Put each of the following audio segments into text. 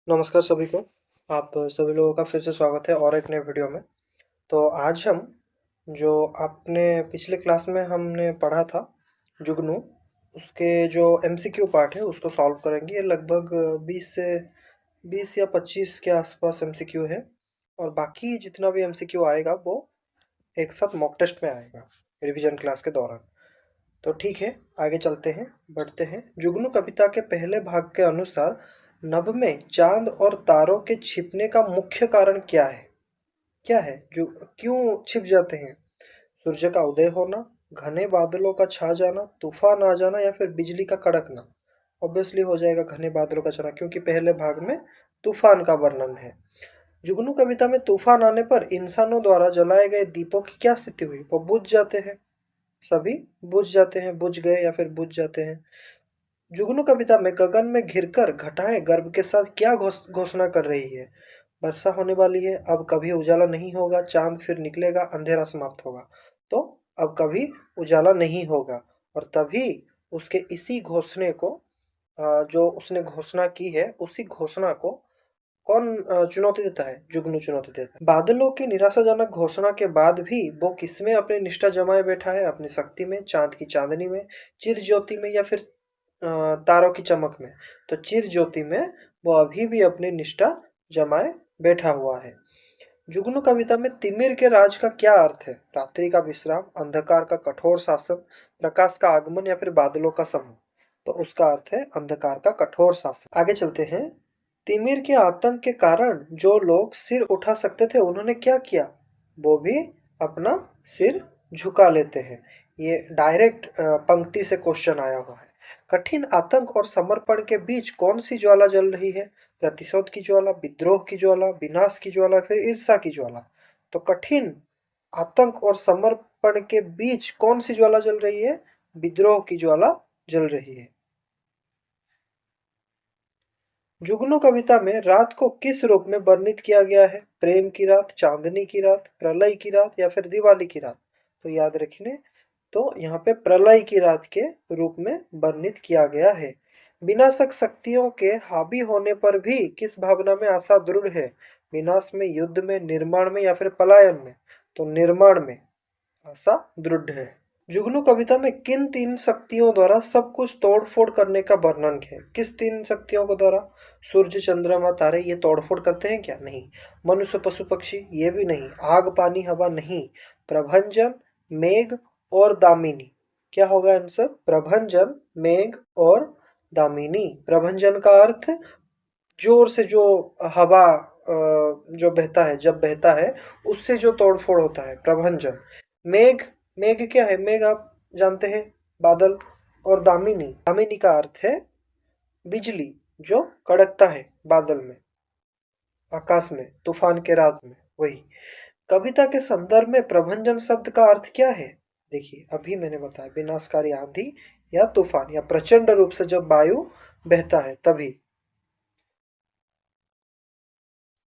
नमस्कार सभी को। आप सभी लोगों का फिर से स्वागत है और एक नए वीडियो में। तो आज हम जो आपने पिछले क्लास में हमने पढ़ा था जुगनू, उसके जो एमसीक्यू पार्ट है उसको सॉल्व करेंगे। ये लगभग 20 या 25 के आसपास एमसीक्यू है और बाकी जितना भी एमसीक्यू आएगा वो एक साथ मॉक टेस्ट में आएगा रिवीजन क्लास के दौरान। तो ठीक है, आगे चलते हैं, बढ़ते हैं। जुगनू कविता के पहले भाग के अनुसार नभ में चांद और तारों के छिपने का मुख्य कारण क्या है? क्या है जो क्यों छिप जाते हैं? सूर्य का उदय होना, घने बादलों का छा जाना, तूफान आ जाना या फिर बिजली का कड़कना? ऑब्वियसली हो जाएगा घने बादलों का छाना, क्योंकि पहले भाग में तूफान का वर्णन है। जुगनू कविता में तूफान आने पर इंसानों द्वारा जलाए गए दीपों की क्या स्थिति हुई? वो बुझ जाते हैं, सभी बुझ जाते हैं, बुझ गए या फिर बुझ जाते हैं। जुगनू कविता में गगन में घिरकर घटाएं गर्भ के साथ क्या घोषणा कर रही है? वर्षा होने वाली है, अब कभी उजाला नहीं होगा, चांद फिर निकलेगा, अंधेरा समाप्त होगा। तो अब कभी उजाला नहीं होगा। और तभी उसके इसी घोषणे को जो उसने घोषणा की है उसी घोषणा को कौन चुनौती देता है? जुगनू चुनौती देता है। बादलों की निराशाजनक घोषणा के बाद भी वो किसमें अपनी निष्ठा जमाए बैठा है? अपनी शक्ति में, चांद की चांदनी में, चिर ज्योति में या फिर तारों की चमक में? तो चिर ज्योति में वो अभी भी अपनी निष्ठा जमाए बैठा हुआ है। जुगनू कविता में तिमिर के राज का क्या अर्थ है? रात्रि का विश्राम, अंधकार का कठोर शासन, प्रकाश का आगमन या फिर बादलों का समूह? तो उसका अर्थ है अंधकार का कठोर शासन। आगे चलते हैं। तिमिर के आतंक के कारण जो लोग सिर उठा सकते थे उन्होंने क्या किया? वो भी अपना सिर झुका लेते हैं। ये डायरेक्ट पंक्ति से क्वेश्चन आया हुआ है। कठिन आतंक और समर्पण के बीच कौन सी ज्वाला जल रही है? प्रतिशोध की ज्वाला, विद्रोह की ज्वाला, विनाश की ज्वाला, फिर ईर्ष्या की ज्वाला? तो कठिन आतंक और समर्पण के बीच कौन सी ज्वाला जल रही है? विद्रोह की ज्वाला जल रही है। जुगनू कविता में रात को किस रूप में वर्णित किया गया है? प्रेम की रात, चांदनी की रात, प्रलय की रात या फिर दिवाली की रात? तो याद रखिए, तो यहाँ पे प्रलय की रात के रूप में वर्णित किया गया है। विनाशक शक्तियों के हावी होने पर भी किस भावना में आशा दृढ़ है? विनाश में, युद्ध में, निर्माण में या फिर पलायन में? तो निर्माण में आशा दृढ़ है। जुगनू कविता में किन तीन शक्तियों द्वारा सब कुछ तोड़ फोड़ करने का वर्णन है? किस तीन शक्तियों के द्वारा? सूर्य, चंद्रमा, तारे ये तोड़ फोड़ करते हैं क्या? नहीं। मनुष्य, पशु, पक्षी ये भी नहीं। आग, पानी, हवा नहीं। प्रभंजन, मेघ और दामिनी। क्या होगा आंसर? प्रभंजन, मेघ और दामिनी। प्रभंजन का अर्थ जोर से जो हवा जो बहता है, जब बहता है उससे जो तोड़फोड़ होता है, प्रभंजन। मेघ, मेघ क्या है? मेघ आप जानते हैं, बादल। और दामिनी, दामिनी का अर्थ है बिजली, जो कड़कता है बादल में, आकाश में, तूफान के रात में, वही। कविता के संदर्भ में प्रभंजन शब्द का अर्थ क्या है? देखिए, अभी मैंने बताया, विनाशकारी आंधी या तूफान या प्रचंड रूप से जब वायु बहता है तभी।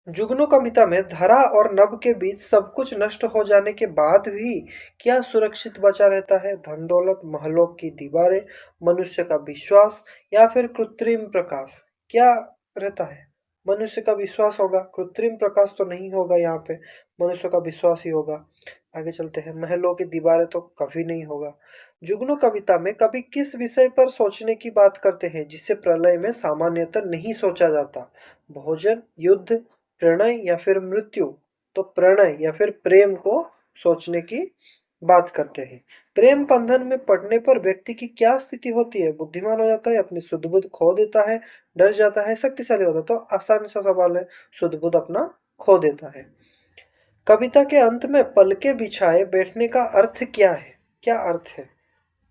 जुगनू कविता में धरा और नभ के बीच सब कुछ नष्ट हो जाने के बाद भी क्या सुरक्षित बचा रहता है? धन दौलत, महलों की दीवारें, मनुष्य का विश्वास या फिर कृत्रिम प्रकाश? क्या रहता है? मनुष्य का विश्वास होगा, कृत्रिम प्रकाश तो नहीं होगा, यहाँ पे मनुष्य का विश्वास ही होगा। आगे चलते हैं। महलों की दीवारें तो कभी नहीं होगा। जुगनू कविता में कभी किस विषय पर सोचने की बात करते हैं जिसे प्रलय में सामान्यतः नहीं सोचा जाता? भोजन, युद्ध, प्रणय या फिर मृत्यु? तो प्रणय या फिर प्रेम को सोचने की बात करते हैं। प्रेम बंधन में पड़ने पर व्यक्ति की क्या स्थिति होती है? बुद्धिमान हो जाता है, अपनी शुद्ध बुद्ध खो देता है, डर जाता है, शक्तिशाली होता है? तो आसान सा सवाल है, शुद्ध बुद्ध अपना खो देता है। कविता के अंत में पलके बिछाए बैठने का अर्थ क्या है? क्या अर्थ है?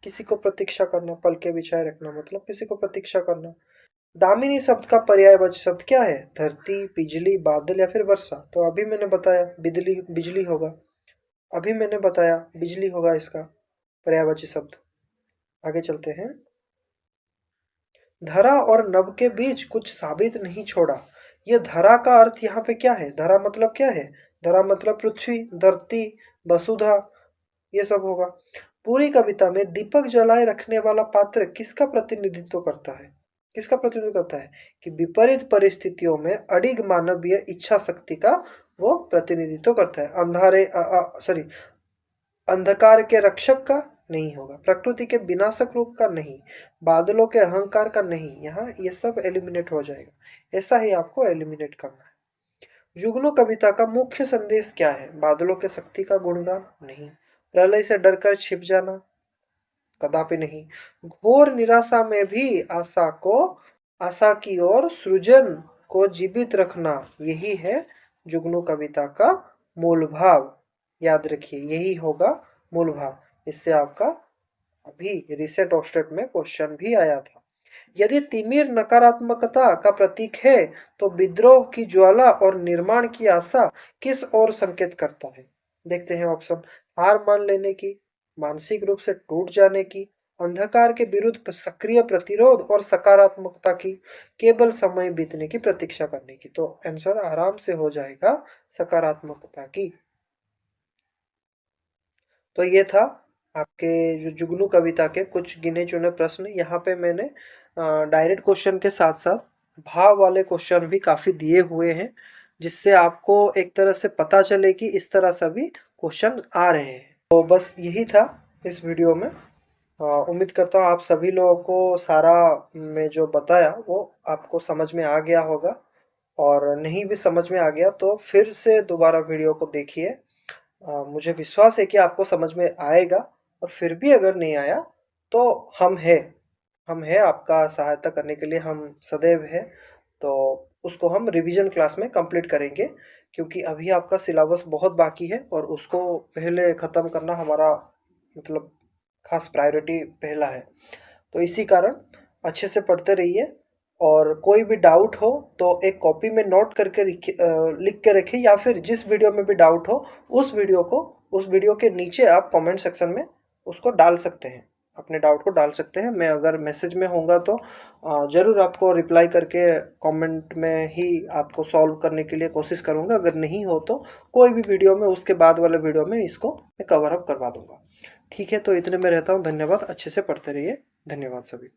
किसी को प्रतीक्षा करना, पलके बिछाए रखना मतलब किसी को प्रतीक्षा करना। दामिनी शब्द का पर्यायवाची शब्द क्या है? धरती, बिजली, बादल या फिर वर्षा? तो अभी मैंने बताया बिजली, बिजली होगा। अभी मैंने बताया बिजली होगा इसका पर्यायवाची शब्द। आगे चलते हैं। धरा और नभ के बीच कुछ साबित नहीं छोड़ा। यह धरा का अर्थ यहाँ पे क्या है? धरा मतलब क्या है? धरा मतलब पृथ्वी, धरती, वसुधा, ये सब होगा। पूरी कविता में दीपक जलाए रखने वाला पात्र किसका प्रतिनिधित्व करता है? किसका प्रतिनिधित्व करता है कि विपरीत परिस्थितियों में अडिग मानवीय इच्छा शक्ति का वो प्रतिनिधित्व करता है। अंधकार के रक्षक का नहीं होगा, प्रकृति के विनाशक रूप का नहीं, बादलों के अहंकार का नहीं। यहाँ ये सब एलिमिनेट हो जाएगा, ऐसा ही आपको एलिमिनेट करना है। जुगनू कविता का मुख्य संदेश क्या है? बादलों के शक्ति का गुणगान नहीं, प्रलय से डरकर छिप जाना कदापि नहीं, घोर निराशा में भी आशा की ओर सृजन को जीवित रखना, यही है जुगनू कविता का मूल भाव। याद रखिए यही होगा मूल भाव। इससे आपका अभी रिसेंट ऑस्टेट में क्वेश्चन भी आया था। यदि तिमिर नकारात्मकता का प्रतीक है तो विद्रोह की ज्वाला और निर्माण की आशा किस ओर संकेत करता है? देखते हैं ऑप्शन। हार मान लेने की, मानसिक रूप से टूट जाने की, अंधकार के विरुद्ध सक्रिय प्रतिरोध और सकारात्मकता की, केवल समय बीतने की प्रतीक्षा करने की। तो आंसर आराम से हो जाएगा सकारात्मकता की। तो ये था आपके जो जुगनू कविता के कुछ गिने चुने प्रश्न। यहाँ पे मैंने डायरेक्ट क्वेश्चन के साथ साथ भाव वाले क्वेश्चन भी काफ़ी दिए हुए हैं, जिससे आपको एक तरह से पता चले कि इस तरह से भी क्वेश्चन आ रहे हैं। तो बस यही था इस वीडियो में। उम्मीद करता हूँ आप सभी लोगों को सारा मैं जो बताया वो आपको समझ में आ गया होगा, और नहीं भी समझ में आ गया तो फिर से दोबारा वीडियो को देखिए। मुझे विश्वास है कि आपको समझ में आएगा, और फिर भी अगर नहीं आया तो हम हैं आपका सहायता करने के लिए, हम सदैव हैं। तो उसको हम रिवीजन क्लास में कंप्लीट करेंगे, क्योंकि अभी आपका सिलेबस बहुत बाकी है और उसको पहले ख़त्म करना हमारा मतलब खास प्रायोरिटी पहला है। तो इसी कारण अच्छे से पढ़ते रहिए, और कोई भी डाउट हो तो एक कॉपी में नोट करके लिख के रखिए, या फिर जिस वीडियो में भी डाउट हो उस वीडियो के नीचे आप कमेंट सेक्शन में उसको डाल सकते हैं, अपने डाउट को डाल सकते हैं। मैं अगर मैसेज में होऊंगा तो ज़रूर आपको रिप्लाई करके कमेंट में ही आपको सॉल्व करने के लिए कोशिश करूंगा। अगर नहीं हो तो कोई भी वीडियो में उसके बाद वाले वीडियो में इसको मैं कवर अप करवा दूंगा। ठीक है, तो इतने में रहता हूँ। धन्यवाद, अच्छे से पढ़ते रहिए। धन्यवाद सभी।